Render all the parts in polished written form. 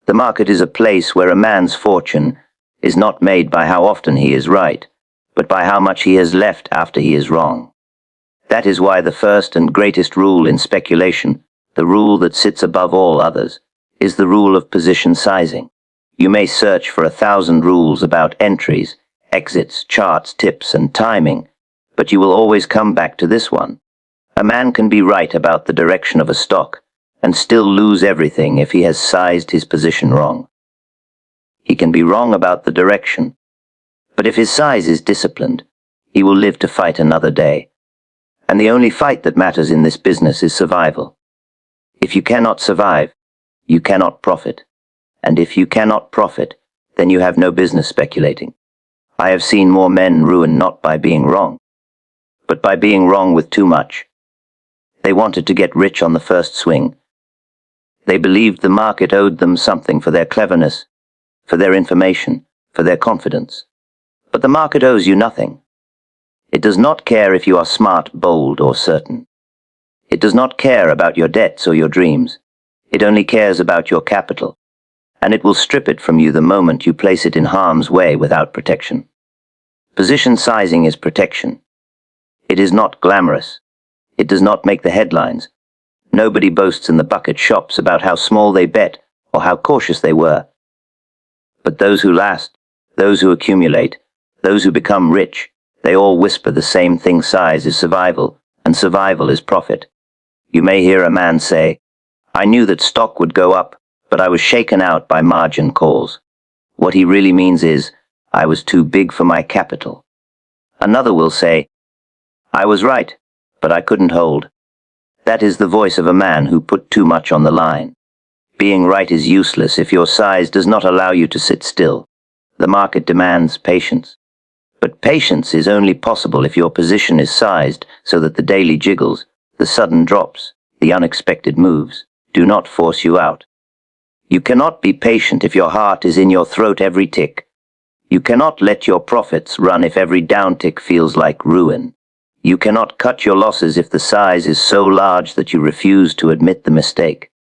The market is a place where a man's fortune is not made by how often he is right, but by how much he has left after he is wrong. That is why the first and greatest rule in speculation, the rule that sits above all others, is the rule of position sizing. You may search for 1,000 rules about entries, exits, charts, tips, and timing, but you will always come back to this one. A man can be right about the direction of a stock and still lose everything if he has sized his position wrong. He can be wrong about the direction, but if his size is disciplined, he will live to fight another day. And the only fight that matters in this business is survival. If you cannot survive, you cannot profit. And if you cannot profit, then you have no business speculating. I have seen more men ruin not by being wrong, but by being wrong with too much. They wanted to get rich on the first swing. They believed the market owed them something for their cleverness, for their information, for their confidence. But the market owes you nothing. It does not care if you are smart, bold, or certain. It does not care about your debts or your dreams. It only cares about your capital, and it will strip it from you the moment you place it in harm's way without protection. Position sizing is protection. It is not glamorous. It does not make the headlines. Nobody boasts in the bucket shops about how small they bet or how cautious they were. But those who last, those who accumulate, those who become rich, they all whisper the same thing: size is survival, and survival is profit. You may hear a man say, "I knew that stock would go up, but I was shaken out by margin calls." What he really means is, "I was too big for my capital." Another will say, "I was right, but I couldn't hold." That is the voice of a man who put too much on the line. Being right is useless if your size does not allow you to sit still. The market demands patience. But patience is only possible if your position is sized so that the daily jiggles, the sudden drops, the unexpected moves, do not force you out. You cannot be patient if your heart is in your throat every tick. You cannot let your profits run if every downtick feels like ruin. You cannot cut your losses if the size is so large that you refuse to admit the mistake.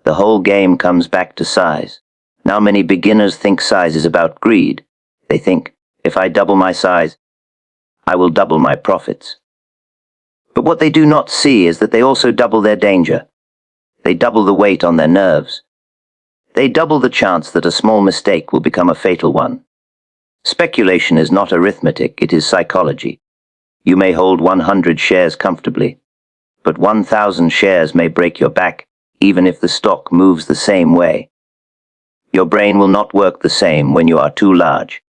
The whole game comes back to size. Now many beginners think size is about greed. They think, if I double my size, I will double my profits. But what they do not see is that they also double their danger. They double the weight on their nerves. They double the chance that a small mistake will become a fatal one. Speculation is not arithmetic, it is psychology. You may hold 100 shares comfortably, but 1,000 shares may break your back, even if the stock moves the same way. Your brain will not work the same when you are too large.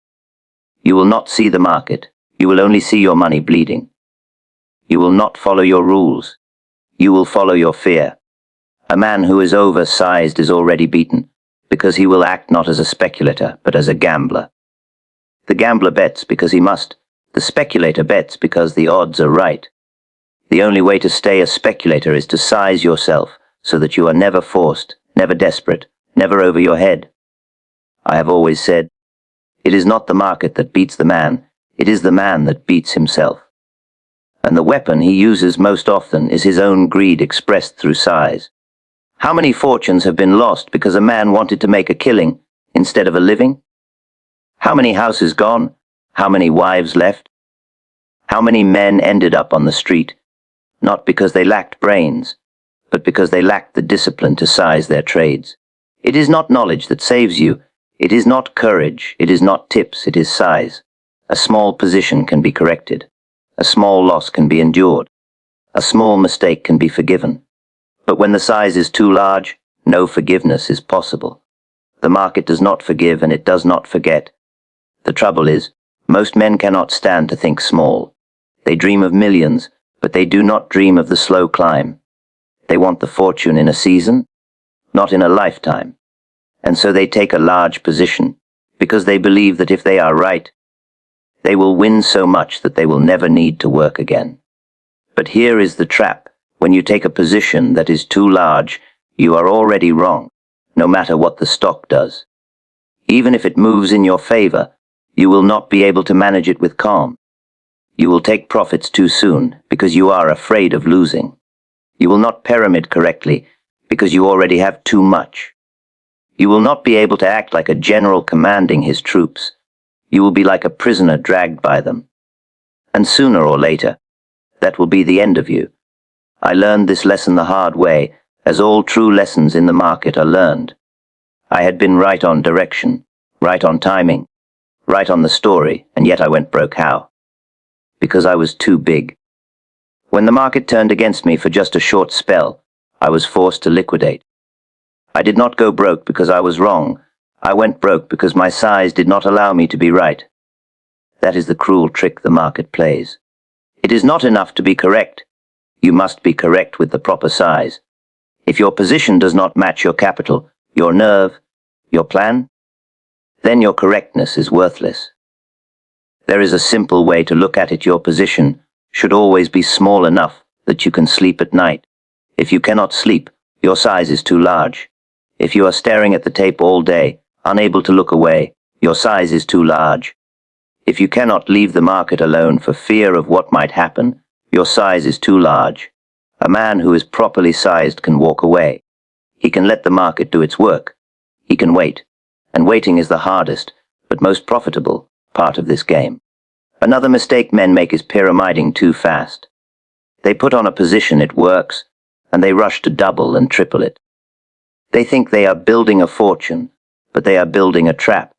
You will not see the market, you will only see your money bleeding. You will not follow your rules, you will follow your fear. A man who is oversized is already beaten, because he will act not as a speculator, but as a gambler. The gambler bets because he must. The speculator bets because the odds are right. The only way to stay a speculator is to size yourself so that you are never forced, never desperate, never over your head. I have always said, it is not the market that beats the man, it is the man that beats himself. And the weapon he uses most often is his own greed expressed through size. How many fortunes have been lost because a man wanted to make a killing instead of a living? How many houses gone? How many wives left? How many men ended up on the street, not because they lacked brains, but because they lacked the discipline to size their trades? It is not knowledge that saves you. It is not courage. It is not tips. It is size. A small position can be corrected. A small loss can be endured. A small mistake can be forgiven. But when the size is too large, no forgiveness is possible. The market does not forgive and it does not forget. The trouble is, most men cannot stand to think small. They dream of millions, but they do not dream of the slow climb. They want the fortune in a season, not in a lifetime. And so they take a large position, because they believe that if they are right, they will win so much that they will never need to work again. But here is the trap. When you take a position that is too large, you are already wrong, no matter what the stock does. Even if it moves in your favor, you will not be able to manage it with calm. You will take profits too soon because you are afraid of losing. You will not pyramid correctly because you already have too much. You will not be able to act like a general commanding his troops. You will be like a prisoner dragged by them. And sooner or later, that will be the end of you. I learned this lesson the hard way, as all true lessons in the market are learned. I had been right on direction, right on timing, right on the story, and yet I went broke. How? Because I was too big. When the market turned against me for just a short spell, I was forced to liquidate. I did not go broke because I was wrong. I went broke because my size did not allow me to be right. That is the cruel trick the market plays. It is not enough to be correct. You must be correct with the proper size. If your position does not match your capital, your nerve, your plan, then your correctness is worthless. There is a simple way to look at it. Your position should always be small enough that you can sleep at night. If you cannot sleep, your size is too large. If you are staring at the tape all day, unable to look away, your size is too large. If you cannot leave the market alone for fear of what might happen, your size is too large. A man who is properly sized can walk away. He can let the market do its work. He can wait. And waiting is the hardest, but most profitable, part of this game. Another mistake men make is pyramiding too fast. They put on a position, it works, and they rush to double and triple it. They think they are building a fortune, but they are building a trap.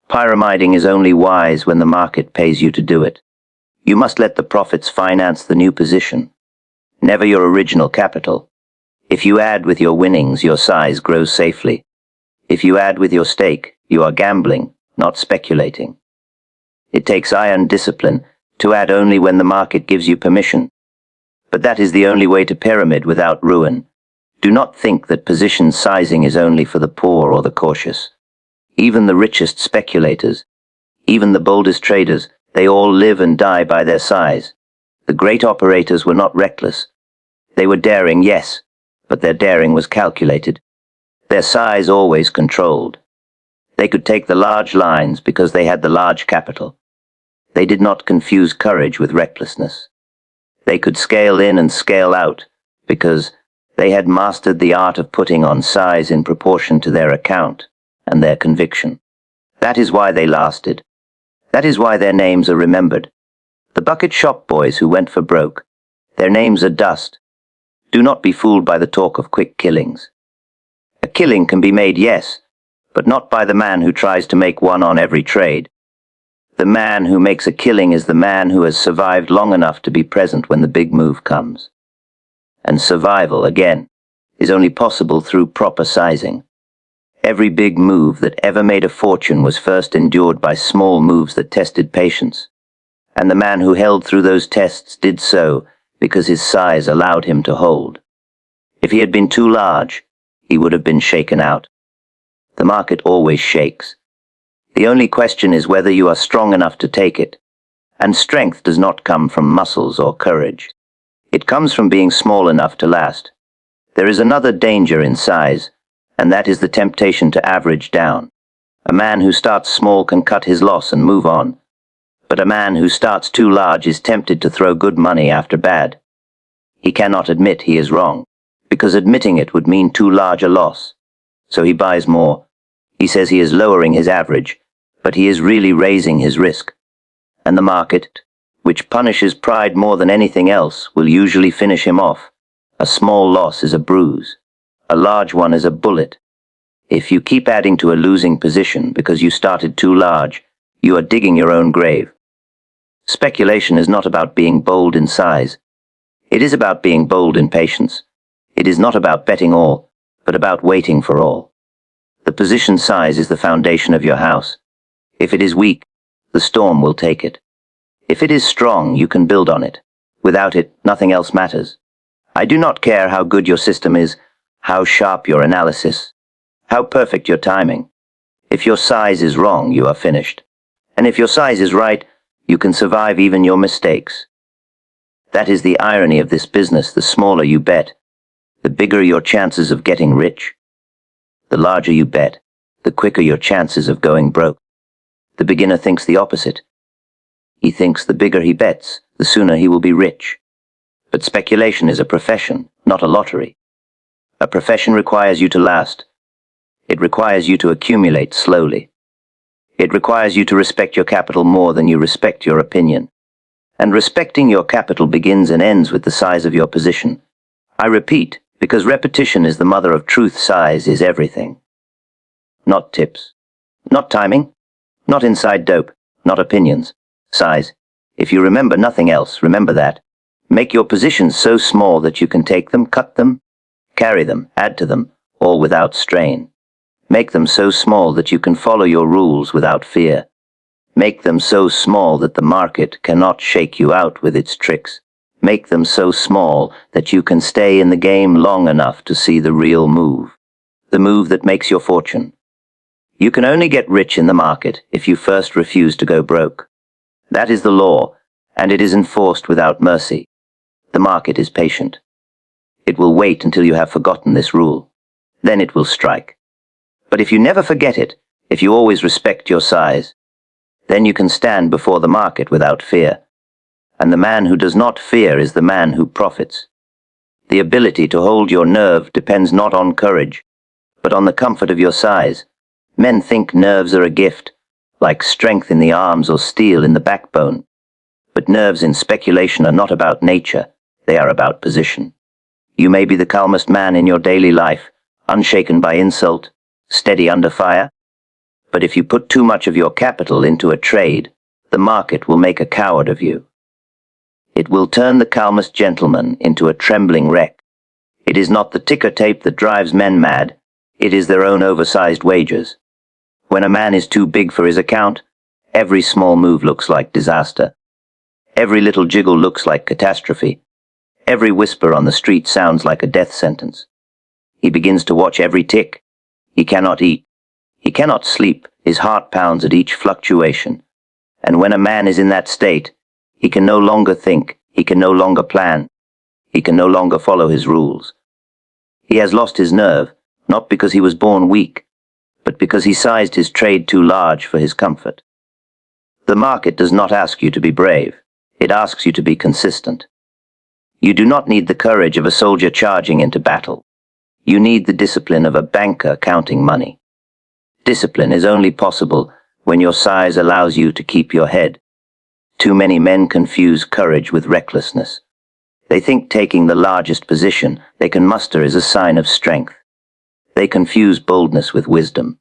Pyramiding is only wise when the market pays you to do it. You must let the profits finance the new position, never your original capital. If you add with your winnings, your size grows safely. If you add with your stake, you are gambling, not speculating. It takes iron discipline to add only when the market gives you permission. But that is the only way to pyramid without ruin. Do not think that position sizing is only for the poor or the cautious. Even the richest speculators, even the boldest traders, they all live and die by their size. The great operators were not reckless. They were daring, yes, but their daring was calculated. Their size always controlled. They could take the large lines because they had the large capital. They did not confuse courage with recklessness. They could scale in and scale out because they had mastered the art of putting on size in proportion to their account and their conviction. That is why they lasted. That is why their names are remembered. The bucket shop boys who went for broke, their names are dust. Do not be fooled by the talk of quick killings. A killing can be made, yes, but not by the man who tries to make one on every trade. The man who makes a killing is the man who has survived long enough to be present when the big move comes. And survival, again, is only possible through proper sizing. Every big move that ever made a fortune was first endured by small moves that tested patience. And the man who held through those tests did so because his size allowed him to hold. If he had been too large, he would have been shaken out. The market always shakes. The only question is whether you are strong enough to take it. And strength does not come from muscles or courage. It comes from being small enough to last. There is another danger in size, and that is the temptation to average down. A man who starts small can cut his loss and move on. But a man who starts too large is tempted to throw good money after bad. He cannot admit he is wrong, because admitting it would mean too large a loss. So he buys more. He says he is lowering his average, but he is really raising his risk. And the market, which punishes pride more than anything else, will usually finish him off. A small loss is a bruise. A large one is a bullet. If you keep adding to a losing position because you started too large, you are digging your own grave. Speculation is not about being bold in size. It is about being bold in patience. It is not about betting all, but about waiting for all. The position size is the foundation of your house. If it is weak, the storm will take it. If it is strong, you can build on it. Without it, nothing else matters. I do not care how good your system is, how sharp your analysis, how perfect your timing. If your size is wrong, you are finished. And if your size is right, you can survive even your mistakes. That is the irony of this business. The smaller you bet, the bigger your chances of getting rich. The larger you bet, the quicker your chances of going broke. The beginner thinks the opposite. He thinks the bigger he bets, the sooner he will be rich. But speculation is a profession, not a lottery. A profession requires you to last. It requires you to accumulate slowly. It requires you to respect your capital more than you respect your opinion. And respecting your capital begins and ends with the size of your position. I repeat, because repetition is the mother of truth, size is everything. Not tips. Not timing. Not inside dope. Not opinions. Size. If you remember nothing else, remember that. Make your positions so small that you can take them, cut them, carry them, add to them, all without strain. Make them so small that you can follow your rules without fear. Make them so small that the market cannot shake you out with its tricks. Make them so small that you can stay in the game long enough to see the real move. The move that makes your fortune. You can only get rich in the market if you first refuse to go broke. That is the law, and it is enforced without mercy. The market is patient. It will wait until you have forgotten this rule. Then it will strike. But if you never forget it, if you always respect your size, then you can stand before the market without fear. And the man who does not fear is the man who profits. The ability to hold your nerve depends not on courage, but on the comfort of your size. Men think nerves are a gift, like strength in the arms or steel in the backbone. But nerves in speculation are not about nature, they are about position. You may be the calmest man in your daily life, unshaken by insult, steady under fire. But if you put too much of your capital into a trade, the market will make a coward of you. It will turn the calmest gentleman into a trembling wreck. It is not the ticker tape that drives men mad, it is their own oversized wagers. When a man is too big for his account, every small move looks like disaster. Every little jiggle looks like catastrophe. Every whisper on the street sounds like a death sentence. He begins to watch every tick. He cannot eat. He cannot sleep. His heart pounds at each fluctuation. And when a man is in that state, he can no longer think. He can no longer plan. He can no longer follow his rules. He has lost his nerve, not because he was born weak, but because he sized his trade too large for his comfort. The market does not ask you to be brave. It asks you to be consistent. You do not need the courage of a soldier charging into battle. You need the discipline of a banker counting money. Discipline is only possible when your size allows you to keep your head. Too many men confuse courage with recklessness. They think taking the largest position they can muster is a sign of strength. They confuse boldness with wisdom.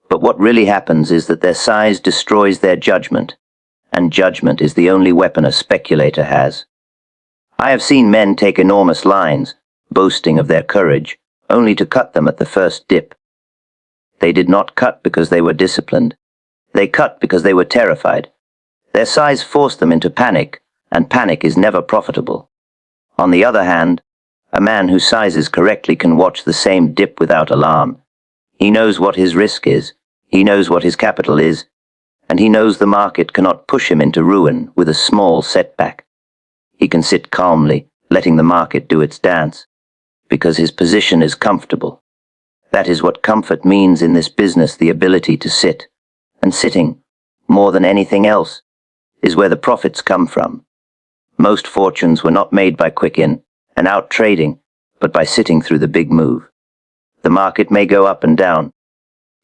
But what really happens is that their size destroys their judgment, and judgment is the only weapon a speculator has. I have seen men take enormous lines, boasting of their courage, only to cut them at the first dip. They did not cut because they were disciplined. They cut because they were terrified. Their size forced them into panic, and panic is never profitable. On the other hand, a man who sizes correctly can watch the same dip without alarm. He knows what his risk is, he knows what his capital is, and he knows the market cannot push him into ruin with a small setback. He can sit calmly, letting the market do its dance, because his position is comfortable. That is what comfort means in this business, the ability to sit. And sitting, more than anything else, is where the profits come from. Most fortunes were not made by quick in and out trading, but by sitting through the big move. The market may go up and down.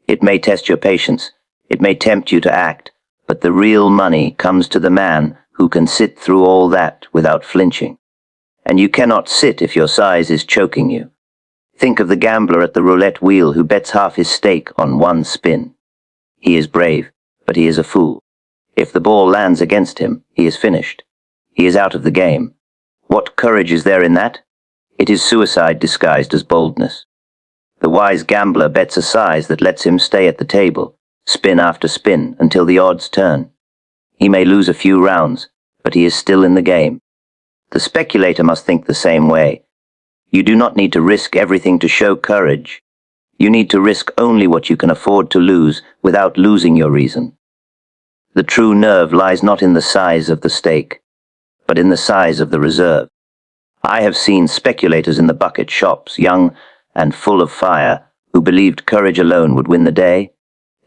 It may test your patience. It may tempt you to act, but the real money comes to the man who can sit through all that without flinching. And you cannot sit if your size is choking you. Think of the gambler at the roulette wheel who bets half his stake on one spin. He is brave, but he is a fool. If the ball lands against him, he is finished. He is out of the game. What courage is there in that? It is suicide disguised as boldness. The wise gambler bets a size that lets him stay at the table, spin after spin, until the odds turn. He may lose a few rounds, but he is still in the game. The speculator must think the same way. You do not need to risk everything to show courage. You need to risk only what you can afford to lose without losing your reason. The true nerve lies not in the size of the stake, but in the size of the reserve. I have seen speculators in the bucket shops, young and full of fire, who believed courage alone would win the day.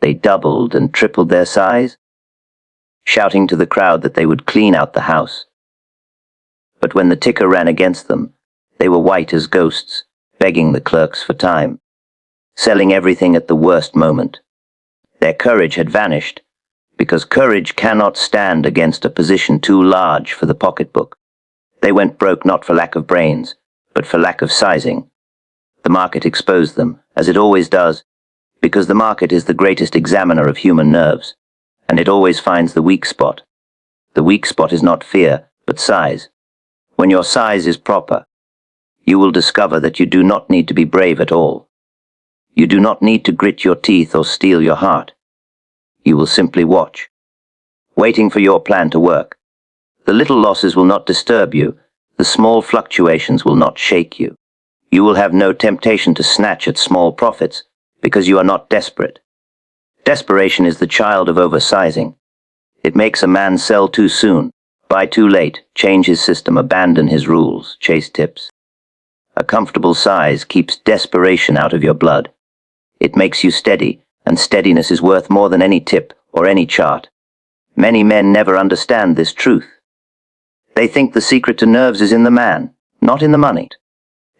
They doubled and tripled their size, shouting to the crowd that they would clean out the house. But when the ticker ran against them, they were white as ghosts, begging the clerks for time. selling everything at the worst moment. Their courage had vanished, because courage cannot stand against a position too large for the pocketbook. They went broke not for lack of brains, but for lack of sizing. The market exposed them, as it always does, because the market is the greatest examiner of human nerves, and it always finds the weak spot. The weak spot is not fear, but size. When your size is proper, you will discover that you do not need to be brave at all. You do not need to grit your teeth or steel your heart. You will simply watch, waiting for your plan to work. The little losses will not disturb you. The small fluctuations will not shake you. You will have no temptation to snatch at small profits, because you are not desperate. Desperation is the child of oversizing. It makes a man sell too soon, buy too late, change his system, abandon his rules, chase tips. A comfortable size keeps desperation out of your blood. It makes you steady, and steadiness is worth more than any tip or any chart. Many men never understand this truth. They think the secret to nerves is in the man, not in the money.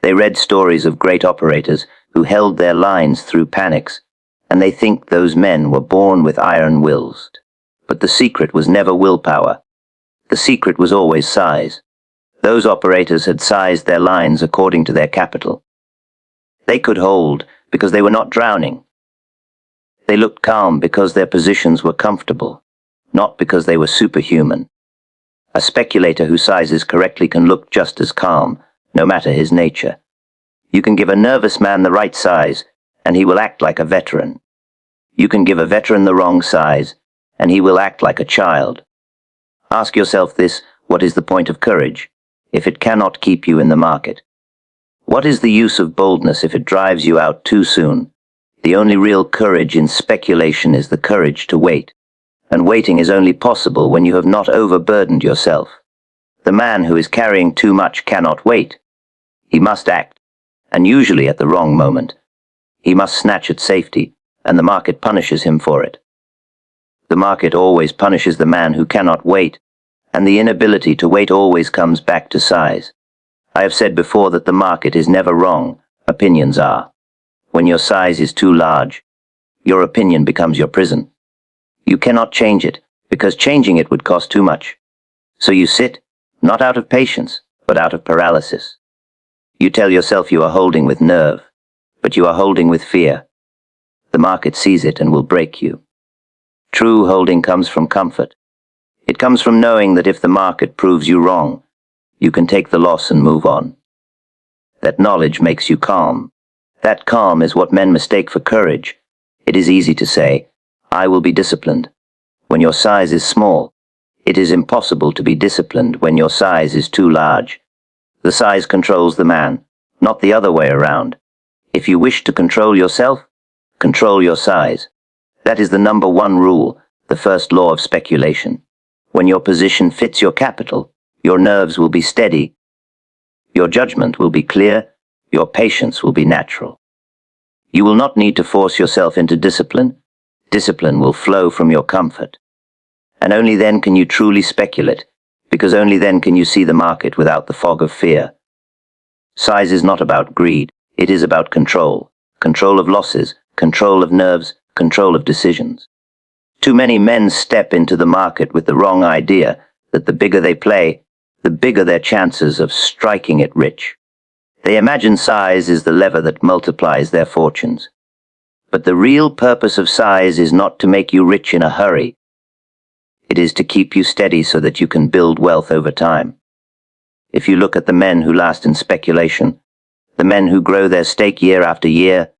They read stories of great operators who held their lines through panics, and they think those men were born with iron wills. But the secret was never willpower. The secret was always size. Those operators had sized their lines according to their capital. They could hold because they were not drowning. They looked calm because their positions were comfortable, not because they were superhuman. A speculator who sizes correctly can look just as calm, no matter his nature. You can give a nervous man the right size, and he will act like a veteran. You can give a veteran the wrong size, and he will act like a child. Ask yourself this: what is the point of courage if it cannot keep you in the market? What is the use of boldness if it drives you out too soon? The only real courage in speculation is the courage to wait, and waiting is only possible when you have not overburdened yourself. The man who is carrying too much cannot wait. He must act, and usually at the wrong moment. He must snatch at safety, and the market punishes him for it. The market always punishes the man who cannot wait, and the inability to wait always comes back to size. I have said before that the market is never wrong, opinions are. When your size is too large, your opinion becomes your prison. You cannot change it, because changing it would cost too much. So you sit, not out of patience, but out of paralysis. You tell yourself you are holding with nerve, but you are holding with fear. The market sees it and will break you. True holding comes from comfort. It comes from knowing that if the market proves you wrong, you can take the loss and move on. That knowledge makes you calm. That calm is what men mistake for courage. It is easy to say, I will be disciplined, when your size is small. It is impossible to be disciplined when your size is too large. The size controls the man, not the other way around. If you wish to control yourself, control your size. That is the number one rule, the first law of speculation. When your position fits your capital, your nerves will be steady, your judgment will be clear, your patience will be natural. You will not need to force yourself into discipline. Discipline will flow from your comfort. And only then can you truly speculate, because only then can you see the market without the fog of fear. Size is not about greed, it is about control. Control of losses, control of nerves, control of decisions. Too many men step into the market with the wrong idea that the bigger they play, the bigger their chances of striking it rich. They imagine size is the lever that multiplies their fortunes. But the real purpose of size is not to make you rich in a hurry. It is to keep you steady so that you can build wealth over time. If you look at the men who last in speculation, the men who grow their stake year after year,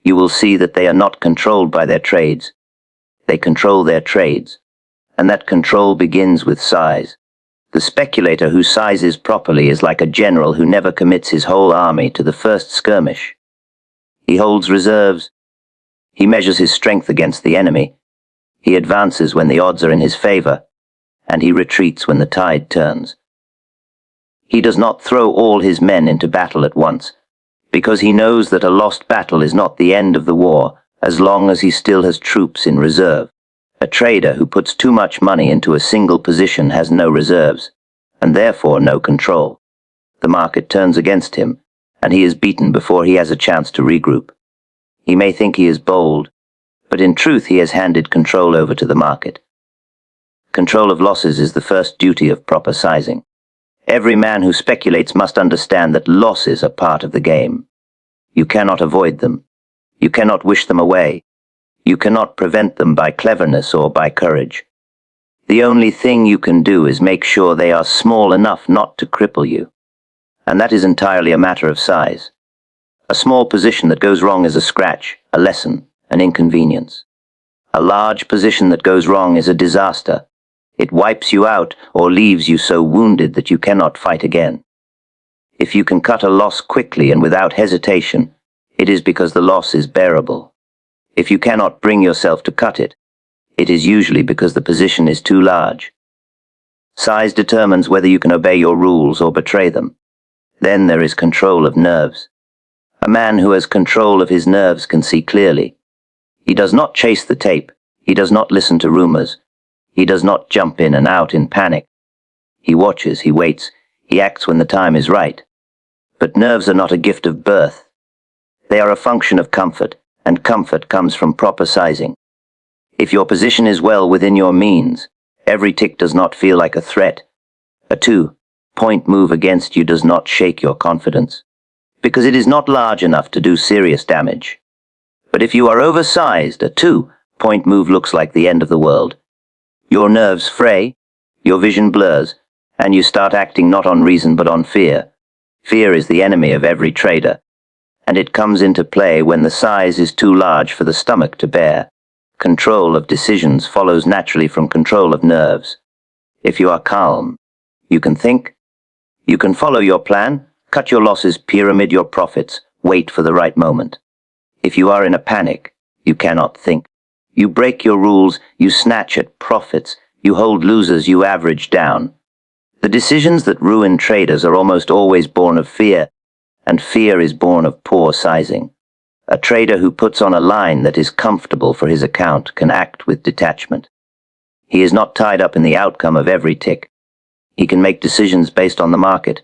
you will see that they are not controlled by their trades. They control their trades, and that control begins with size. The speculator who sizes properly is like a general who never commits his whole army to the first skirmish. He holds reserves. He measures his strength against the enemy. He advances when the odds are in his favor, and he retreats when the tide turns. He does not throw all his men into battle at once, because he knows that a lost battle is not the end of the war as long as he still has troops in reserve. A trader who puts too much money into a single position has no reserves, and therefore no control. The market turns against him, and he is beaten before he has a chance to regroup. He may think he is bold, but in truth he has handed control over to the market. Control of losses is the first duty of proper sizing. Every man who speculates must understand that losses are part of the game. You cannot avoid them. You cannot wish them away. You cannot prevent them by cleverness or by courage. The only thing you can do is make sure they are small enough not to cripple you. And that is entirely a matter of size. A small position that goes wrong is a scratch, a lesson, an inconvenience. A large position that goes wrong is a disaster. It wipes you out or leaves you so wounded that you cannot fight again. If you can cut a loss quickly and without hesitation, it is because the loss is bearable. If you cannot bring yourself to cut it, it is usually because the position is too large. Size determines whether you can obey your rules or betray them. Then there is control of nerves. A man who has control of his nerves can see clearly. He does not chase the tape. He does not listen to rumors. He does not jump in and out in panic. He watches, he waits, he acts when the time is right. But nerves are not a gift of birth. They are a function of comfort, and comfort comes from proper sizing. If your position is well within your means, every tick does not feel like a threat. A 2-point move against you does not shake your confidence, because it is not large enough to do serious damage. But if you are oversized, a 2-point move looks like the end of the world. Your nerves fray, your vision blurs, and you start acting not on reason but on fear. Fear is the enemy of every trader, and it comes into play when the size is too large for the stomach to bear. Control of decisions follows naturally from control of nerves. If you are calm, you can think, you can follow your plan, cut your losses, pyramid your profits, wait for the right moment. If you are in a panic, you cannot think. You break your rules, you snatch at profits, you hold losers, you average down. The decisions that ruin traders are almost always born of fear, and fear is born of poor sizing. A trader who puts on a line that is comfortable for his account can act with detachment. He is not tied up in the outcome of every tick. He can make decisions based on the market,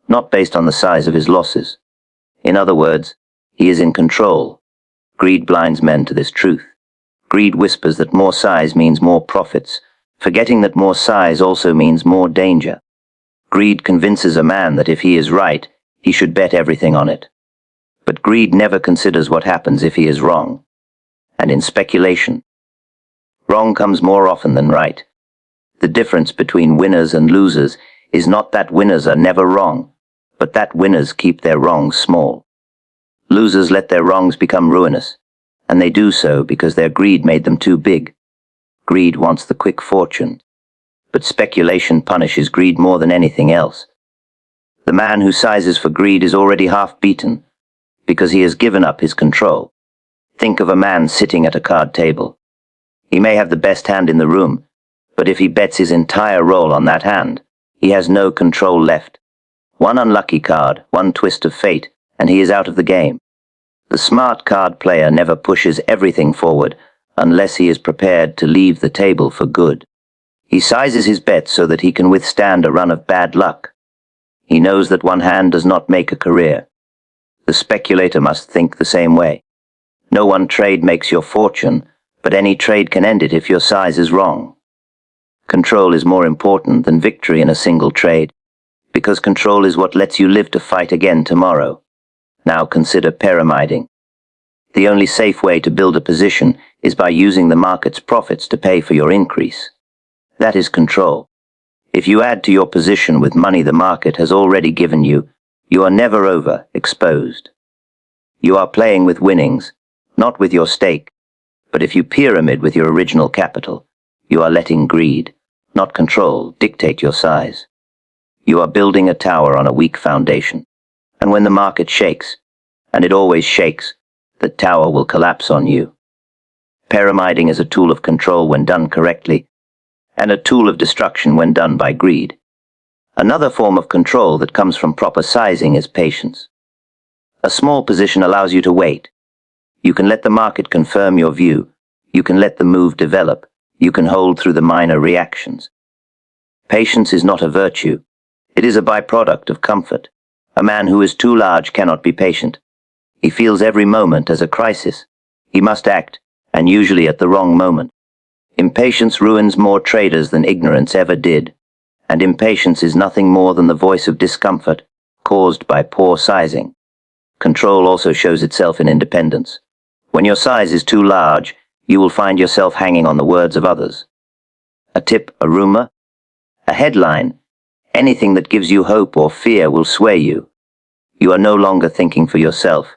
not based on the size of his losses. In other words, he is in control. Greed blinds men to this truth. Greed whispers that more size means more profits, forgetting that more size also means more danger. Greed convinces a man that if he is right, he should bet everything on it. But greed never considers what happens if he is wrong. And in speculation, wrong comes more often than right. The difference between winners and losers is not that winners are never wrong, but that winners keep their wrongs small. Losers let their wrongs become ruinous, and they do so because their greed made them too big. Greed wants the quick fortune, but speculation punishes greed more than anything else. The man who sizes for greed is already half beaten, because he has given up his control. Think of a man sitting at a card table. He may have the best hand in the room, but if he bets his entire roll on that hand, he has no control left. One unlucky card, one twist of fate, and he is out of the game. The smart card player never pushes everything forward unless he is prepared to leave the table for good. He sizes his bets so that he can withstand a run of bad luck. He knows that one hand does not make a career. The speculator must think the same way. No one trade makes your fortune, but any trade can end it if your size is wrong. Control is more important than victory in a single trade, because control is what lets you live to fight again tomorrow. Now consider pyramiding. The only safe way to build a position is by using the market's profits to pay for your increase. That is control. If you add to your position with money the market has already given you, you are never overexposed. You are playing with winnings, not with your stake. But if you pyramid with your original capital, you are letting greed, not control, dictate your size. You are building a tower on a weak foundation. And when the market shakes, and it always shakes, the tower will collapse on you. Pyramiding is a tool of control when done correctly, and a tool of destruction when done by greed. Another form of control that comes from proper sizing is patience. A small position allows you to wait. You can let the market confirm your view. You can let the move develop. You can hold through the minor reactions. Patience is not a virtue. It is a byproduct of comfort. A man who is too large cannot be patient. He feels every moment as a crisis. He must act, and usually at the wrong moment. Impatience ruins more traders than ignorance ever did, and impatience is nothing more than the voice of discomfort caused by poor sizing. Control also shows itself in independence. When your size is too large, you will find yourself hanging on the words of others. A tip, a rumor, a headline, anything that gives you hope or fear will sway you. You are no longer thinking for yourself.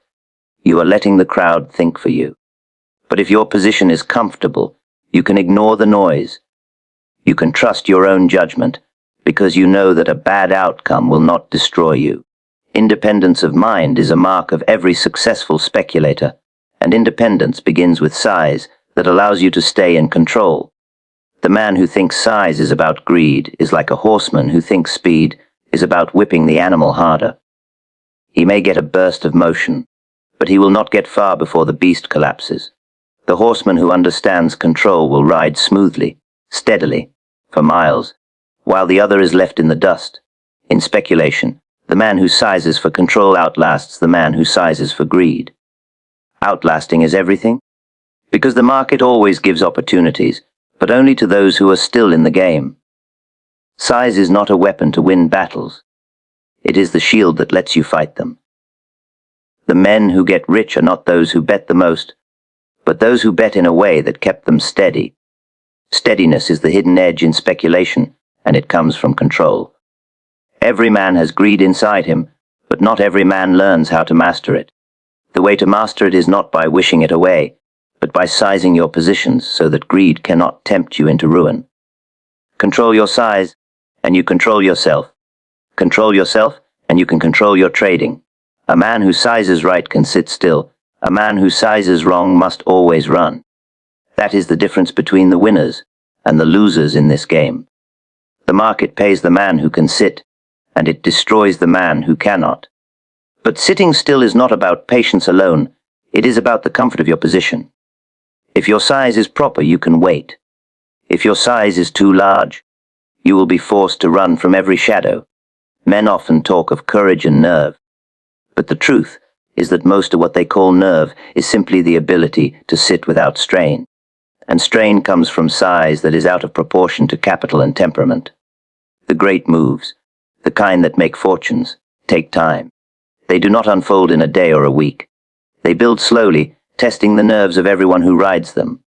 You are letting the crowd think for you. But if your position is comfortable, you can ignore the noise. You can trust your own judgment, because you know that a bad outcome will not destroy you. Independence of mind is a mark of every successful speculator, and independence begins with size that allows you to stay in control. The man who thinks size is about greed is like a horseman who thinks speed is about whipping the animal harder. He may get a burst of motion, but he will not get far before the beast collapses. The horseman who understands control will ride smoothly, steadily, for miles, while the other is left in the dust. In speculation, the man who sizes for control outlasts the man who sizes for greed. Outlasting is everything, because the market always gives opportunities, but only to those who are still in the game. Size is not a weapon to win battles. It is the shield that lets you fight them. The men who get rich are not those who bet the most, but those who bet in a way that kept them steady. Steadiness is the hidden edge in speculation, and it comes from control. Every man has greed inside him, but not every man learns how to master it. The way to master it is not by wishing it away, but by sizing your positions so that greed cannot tempt you into ruin. Control your size, and you control yourself. Control yourself, and you can control your trading. A man who sizes right can sit still. A man who sizes wrong must always run. That is the difference between the winners and the losers in this game. The market pays the man who can sit, and it destroys the man who cannot. But sitting still is not about patience alone. It is about the comfort of your position. If your size is proper, you can wait. If your size is too large, you will be forced to run from every shadow. Men often talk of courage and nerve, but the truth is that most of what they call nerve is simply the ability to sit without strain. And strain comes from size that is out of proportion to capital and temperament. The great moves, the kind that make fortunes, take time. They do not unfold in a day or a week. They build slowly, testing the nerves of everyone who rides them.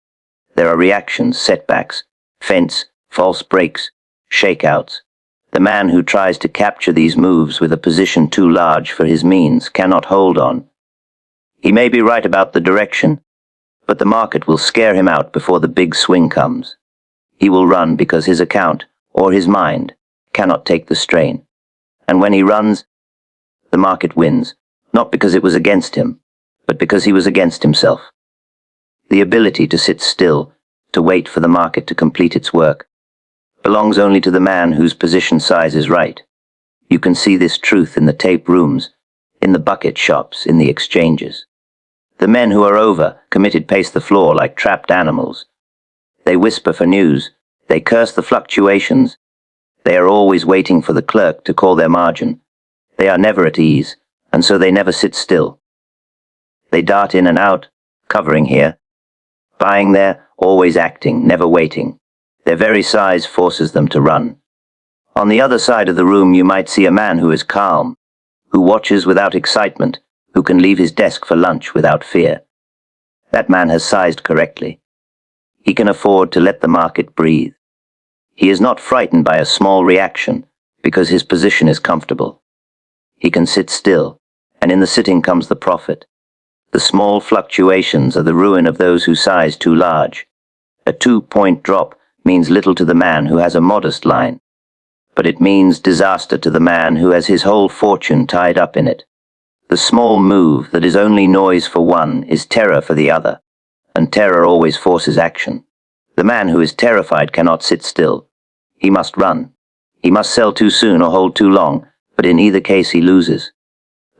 There are reactions, setbacks, feints, false breaks, shakeouts. The man who tries to capture these moves with a position too large for his means cannot hold on. He may be right about the direction, but the market will scare him out before the big swing comes. He will run because his account, or his mind, cannot take the strain. And when he runs, the market wins, not because it was against him, but because he was against himself. The ability to sit still, to wait for the market to complete its work, belongs only to the man whose position size is right. You can see this truth in the tape rooms, in the bucket shops, in the exchanges. The men who are over-committed pace the floor like trapped animals. They whisper for news. They curse the fluctuations. They are always waiting for the clerk to call their margin. They are never at ease, and so they never sit still. They dart in and out, covering here, buying there, always acting, never waiting. Their very size forces them to run. On the other side of the room you might see a man who is calm, who watches without excitement, who can leave his desk for lunch without fear. That man has sized correctly. He can afford to let the market breathe. He is not frightened by a small reaction because his position is comfortable. He can sit still, and in the sitting comes the profit. The small fluctuations are the ruin of those who size too large. A 2-point drop means little to the man who has a modest line, but it means disaster to the man who has his whole fortune tied up in it. The small move that is only noise for one is terror for the other, and terror always forces action. The man who is terrified cannot sit still. He must run. He must sell too soon or hold too long, but in either case he loses.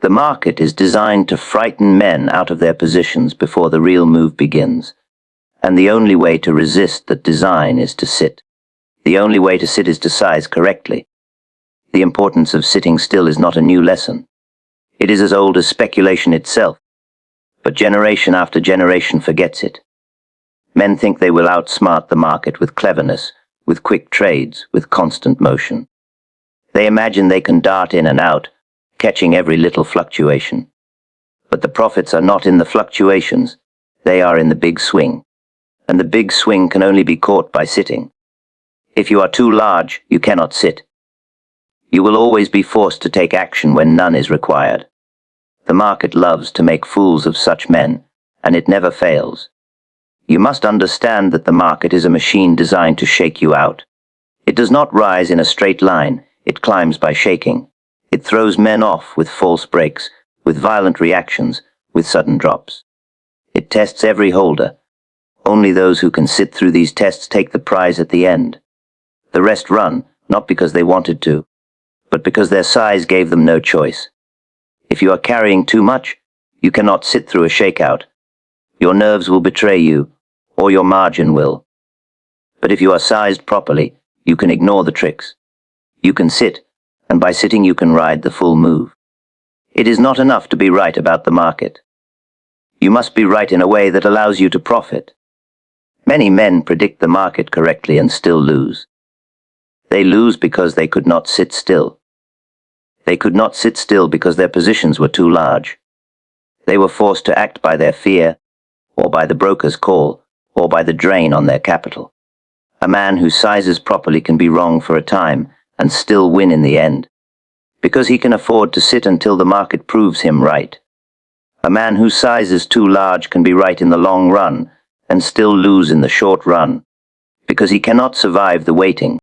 The market is designed to frighten men out of their positions before the real move begins. And the only way to resist that design is to sit. The only way to sit is to size correctly. The importance of sitting still is not a new lesson. It is as old as speculation itself. but generation after generation forgets it. Men think they will outsmart the market with cleverness, with quick trades, with constant motion. They imagine they can dart in and out, catching every little fluctuation. But the profits are not in the fluctuations, they are in the big swing. And the big swing can only be caught by sitting. If you are too large, you cannot sit. You will always be forced to take action when none is required. The market loves to make fools of such men, and it never fails. You must understand that the market is a machine designed to shake you out. It does not rise in a straight line, it climbs by shaking. It throws men off with false breaks, with violent reactions, with sudden drops. It tests every holder. Only those who can sit through these tests take the prize at the end. The rest run, not because they wanted to, but because their size gave them no choice. If you are carrying too much, you cannot sit through a shakeout. Your nerves will betray you, or your margin will. But if you are sized properly, you can ignore the tricks. You can sit, and by sitting you can ride the full move. It is not enough to be right about the market. You must be right in a way that allows you to profit. Many men predict the market correctly and still lose. They lose because they could not sit still. They could not sit still because their positions were too large. They were forced to act by their fear, or by the broker's call, or by the drain on their capital. A man who sizes properly can be wrong for a time and still win in the end, because he can afford to sit until the market proves him right. A man who sizes too large can be right in the long run and still lose in the short run, because he cannot survive the waiting.